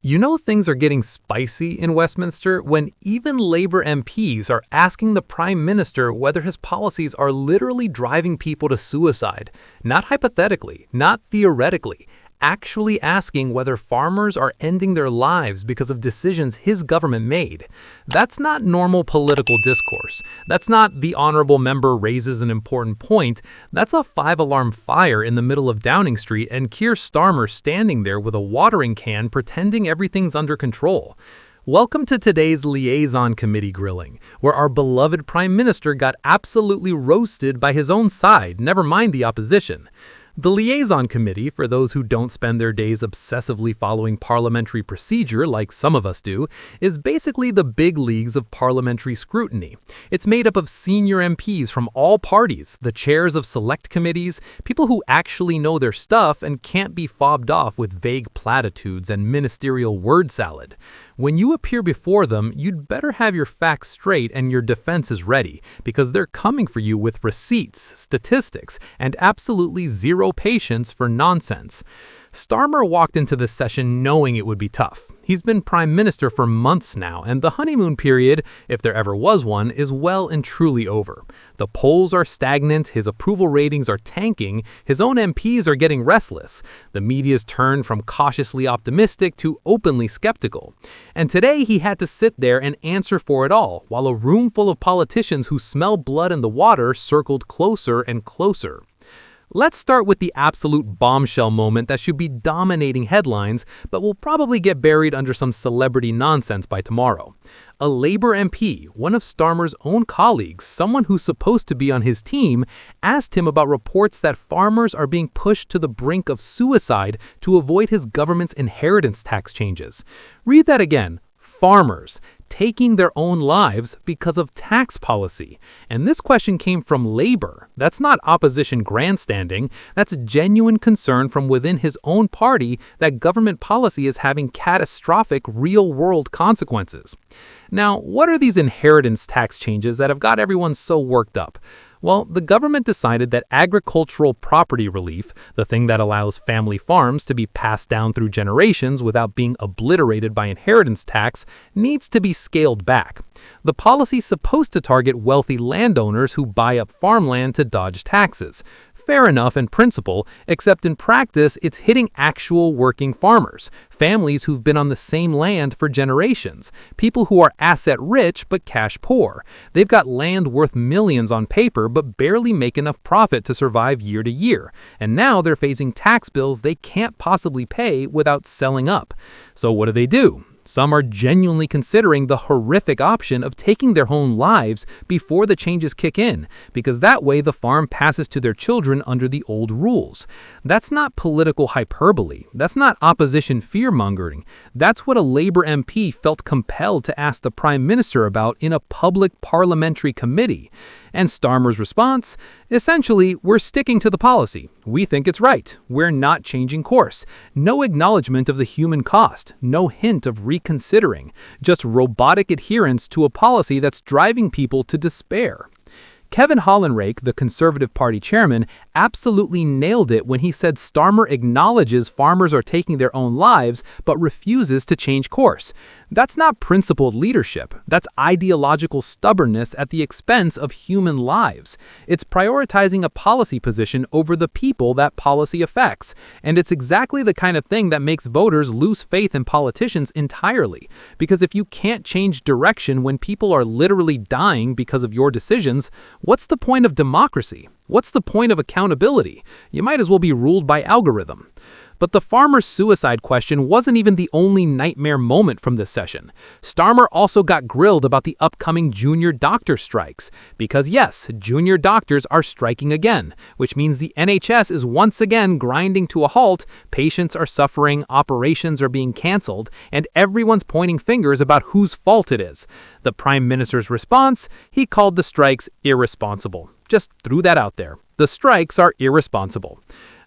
You know things are getting spicy in Westminster when even Labour MPs are asking the Prime Minister whether his policies are literally driving people to suicide. Not hypothetically, not theoretically, actually asking whether farmers are ending their lives because of decisions his government made. That's not normal political discourse. That's not the honourable member raises an important point. That's a five-alarm fire in the middle of Downing Street and Keir Starmer standing there with a watering can pretending everything's under control. Welcome to today's Liaison Committee grilling, where our beloved Prime Minister got absolutely roasted by his own side, never mind the opposition. The Liaison Committee, for those who don't spend their days obsessively following parliamentary procedure like some of us do, is basically the big leagues of parliamentary scrutiny. It's made up of senior MPs from all parties, the chairs of select committees, people who actually know their stuff and can't be fobbed off with vague platitudes and ministerial word salad. When you appear before them, you'd better have your facts straight and your defenses ready, because they're coming for you with receipts, statistics, and absolutely zero patience for nonsense. Starmer walked into this session knowing it would be tough. He's been Prime Minister for months now, and the honeymoon period, if there ever was one, is well and truly over. The polls are stagnant, his approval ratings are tanking, his own MPs are getting restless. The media's turned from cautiously optimistic to openly skeptical. And today he had to sit there and answer for it all, while a room full of politicians who smell blood in the water circled closer and closer. Let's start with the absolute bombshell moment that should be dominating headlines, but will probably get buried under some celebrity nonsense by tomorrow. A Labour MP, one of Starmer's own colleagues, someone who's supposed to be on his team, asked him about reports that farmers are being pushed to the brink of suicide to avoid his government's inheritance tax changes. Read that again. Farmers taking their own lives because of tax policy. And this question came from Labour. That's not opposition grandstanding. That's genuine concern from within his own party that government policy is having catastrophic real-world consequences. Now, what are these inheritance tax changes that have got everyone so worked up? Well, the government decided that agricultural property relief, the thing that allows family farms to be passed down through generations without being obliterated by inheritance tax, needs to be scaled back. The policy is supposed to target wealthy landowners who buy up farmland to dodge taxes. Fair enough in principle, except in practice, it's hitting actual working farmers, families who've been on the same land for generations, people who are asset rich but cash poor. They've got land worth millions on paper but barely make enough profit to survive year to year, and now they're facing tax bills they can't possibly pay without selling up. So what do? Some are genuinely considering the horrific option of taking their own lives before the changes kick in, because that way the farm passes to their children under the old rules. That's not political hyperbole. That's not opposition fear-mongering. That's what a Labour MP felt compelled to ask the Prime Minister about in a public parliamentary committee. And Starmer's response? Essentially, we're sticking to the policy. We think it's right. We're not changing course. No acknowledgement of the human cost. No hint of reconsidering. Just robotic adherence to a policy that's driving people to despair. Kevin Hollenrake, the Conservative Party chairman, absolutely nailed it when he said Starmer acknowledges farmers are taking their own lives but refuses to change course. That's not principled leadership. That's ideological stubbornness at the expense of human lives. It's prioritizing a policy position over the people that policy affects. And it's exactly the kind of thing that makes voters lose faith in politicians entirely. Because if you can't change direction when people are literally dying because of your decisions, what's the point of democracy? What's the point of accountability? You might as well be ruled by algorithm. But the farmer's suicide question wasn't even the only nightmare moment from this session. Starmer also got grilled about the upcoming junior doctor strikes. Because yes, junior doctors are striking again, which means the NHS is once again grinding to a halt, patients are suffering, operations are being cancelled, and everyone's pointing fingers about whose fault it is. The Prime Minister's response? He called the strikes irresponsible. Just threw that out there. The strikes are irresponsible.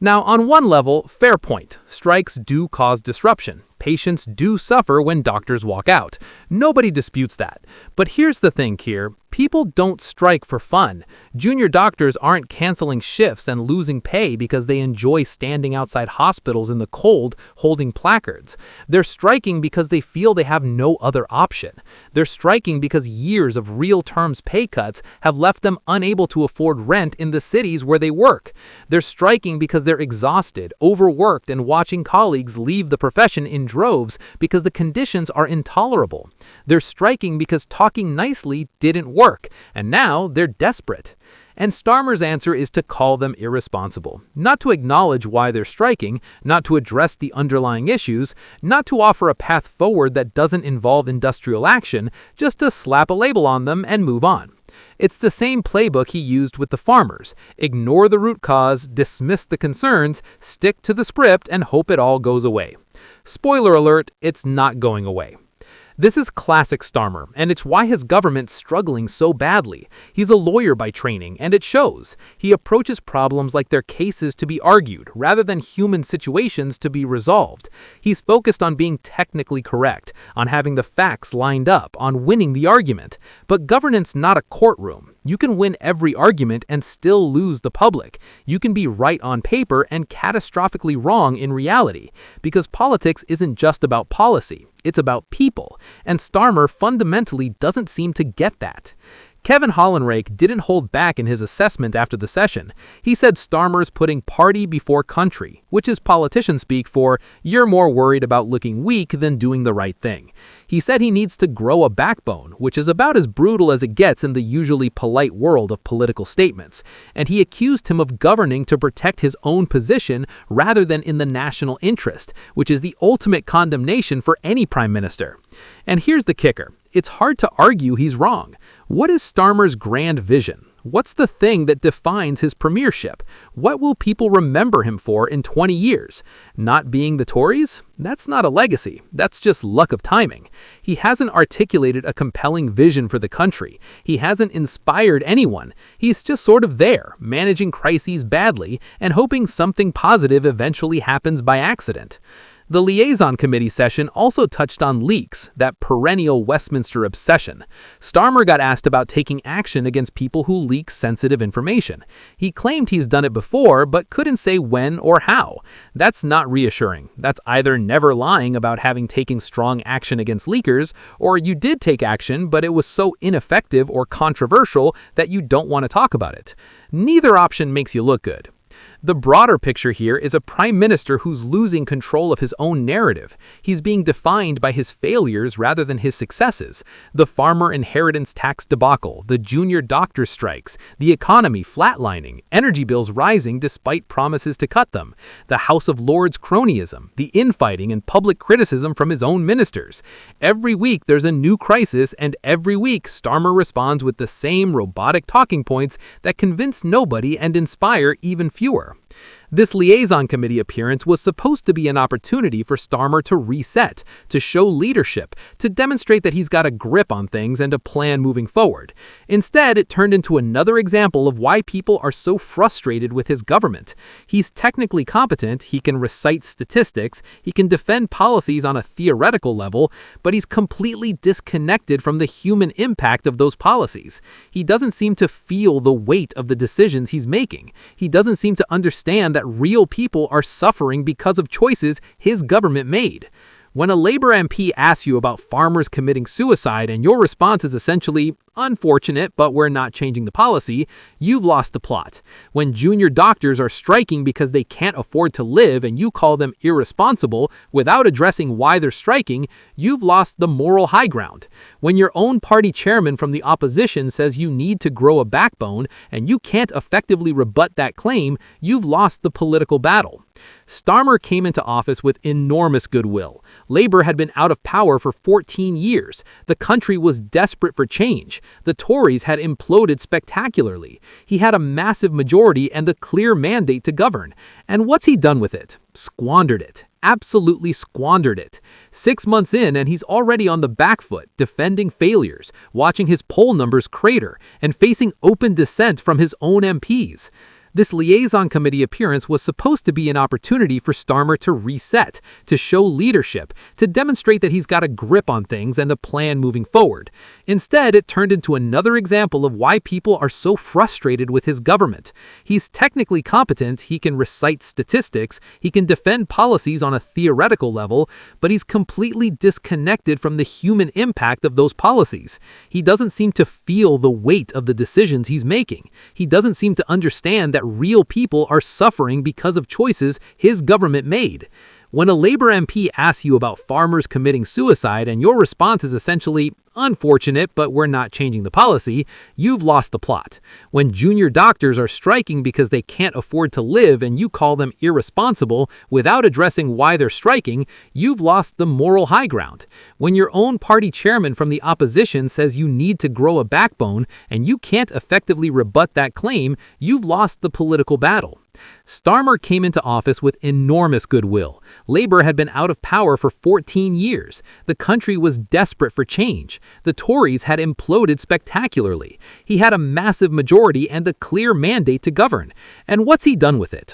Now, on one level, fair point. Strikes do cause disruption. patients do suffer when doctors walk out. Nobody disputes that. But here's the thing, Keir. People don't strike for fun. Junior doctors aren't canceling shifts and losing pay because they enjoy standing outside hospitals in the cold holding placards. They're striking because they feel they have no other option. They're striking because years of real terms pay cuts have left them unable to afford rent in the cities where they work. They're striking because they're exhausted, overworked, and watching colleagues leave the profession in droves because the conditions are intolerable. They're striking because talking nicely didn't work, and now they're desperate. And Starmer's answer is to call them irresponsible, not to acknowledge why they're striking, not to address the underlying issues, not to offer a path forward that doesn't involve industrial action, just to slap a label on them and move on. It's the same playbook he used with the farmers. Ignore the root cause, dismiss the concerns, stick to the script, and hope it all goes away. Spoiler alert, it's not going away. This is classic Starmer, and it's why his government's struggling so badly. He's a lawyer by training, and it shows. He approaches problems like they're cases to be argued, rather than human situations to be resolved. He's focused on being technically correct, on having the facts lined up, on winning the argument. But governance not a courtroom. You can win every argument and still lose the public. You can be right on paper and catastrophically wrong in reality. Because politics isn't just about policy, it's about people. And Starmer fundamentally doesn't seem to get that. Kevin Hollenrake didn't hold back in his assessment after the session. He said Starmer's putting party before country, which is politician speak for you're more worried about looking weak than doing the right thing. He said he needs to grow a backbone, which is about as brutal as it gets in the usually polite world of political statements. And he accused him of governing to protect his own position rather than in the national interest, which is the ultimate condemnation for any prime minister. And here's the kicker. It's hard to argue he's wrong. What is Starmer's grand vision? What's the thing that defines his premiership? What will people remember him for in 20 years? Not being the Tories? That's not a legacy. That's just luck of timing. He hasn't articulated a compelling vision for the country. He hasn't inspired anyone. He's just sort of there, managing crises badly and hoping something positive eventually happens by accident. The Liaison Committee session also touched on leaks, that perennial Westminster obsession. Starmer got asked about taking action against people who leak sensitive information. He claimed he's done it before, but couldn't say when or how. That's not reassuring. That's either never lying about having taken strong action against leakers, or you did take action, but it was so ineffective or controversial that you don't want to talk about it. Neither option makes you look good. The broader picture here is a prime minister who's losing control of his own narrative. He's being defined by his failures rather than his successes. The farmer inheritance tax debacle, the junior doctor strikes, the economy flatlining, energy bills rising despite promises to cut them, the House of Lords cronyism, the infighting and public criticism from his own ministers. Every week there's a new crisis, and every week Starmer responds with the same robotic talking points that convince nobody and inspire even fewer. This Liaison Committee appearance was supposed to be an opportunity for Starmer to reset, to show leadership, to demonstrate that he's got a grip on things and a plan moving forward. Instead, it turned into another example of why people are so frustrated with his government. He's technically competent, he can recite statistics, he can defend policies on a theoretical level, but he's completely disconnected from the human impact of those policies. He doesn't seem to feel the weight of the decisions he's making. He doesn't seem to understand that real people are suffering because of choices his government made. When a Labour MP asks you about farmers committing suicide and your response is essentially, unfortunate, but we're not changing the policy, you've lost the plot. When junior doctors are striking because they can't afford to live and you call them irresponsible without addressing why they're striking, you've lost the moral high ground. When your own party chairman from the opposition says you need to grow a backbone and you can't effectively rebut that claim, you've lost the political battle. Starmer came into office with enormous goodwill. Labour had been out of power for 14 years. The country was desperate for change. The Tories had imploded spectacularly. He had a massive majority and the clear mandate to govern. And what's he done with it? Squandered it. Absolutely squandered it. 6 months in and he's already on the back foot, defending failures, watching his poll numbers crater, and facing open dissent from his own MPs. This Liaison Committee appearance was supposed to be an opportunity for Starmer to reset, to show leadership, to demonstrate that he's got a grip on things and a plan moving forward. Instead, it turned into another example of why people are so frustrated with his government. He's technically competent, he can recite statistics, he can defend policies on a theoretical level, but he's completely disconnected from the human impact of those policies. He doesn't seem to feel the weight of the decisions he's making. He doesn't seem to understand that real people are suffering because of choices his government made. When a Labour MP asks you about farmers committing suicide and your response is essentially, "Unfortunate, but we're not changing the policy," you've lost the plot. When junior doctors are striking because they can't afford to live and you call them irresponsible without addressing why they're striking, you've lost the moral high ground. When your own party chairman from the opposition says you need to grow a backbone and you can't effectively rebut that claim, you've lost the political battle. Starmer came into office with enormous goodwill. Labour had been out of power for 14 years. The country was desperate for change. The Tories had imploded spectacularly. He had a massive majority and a clear mandate to govern. And what's he done with it?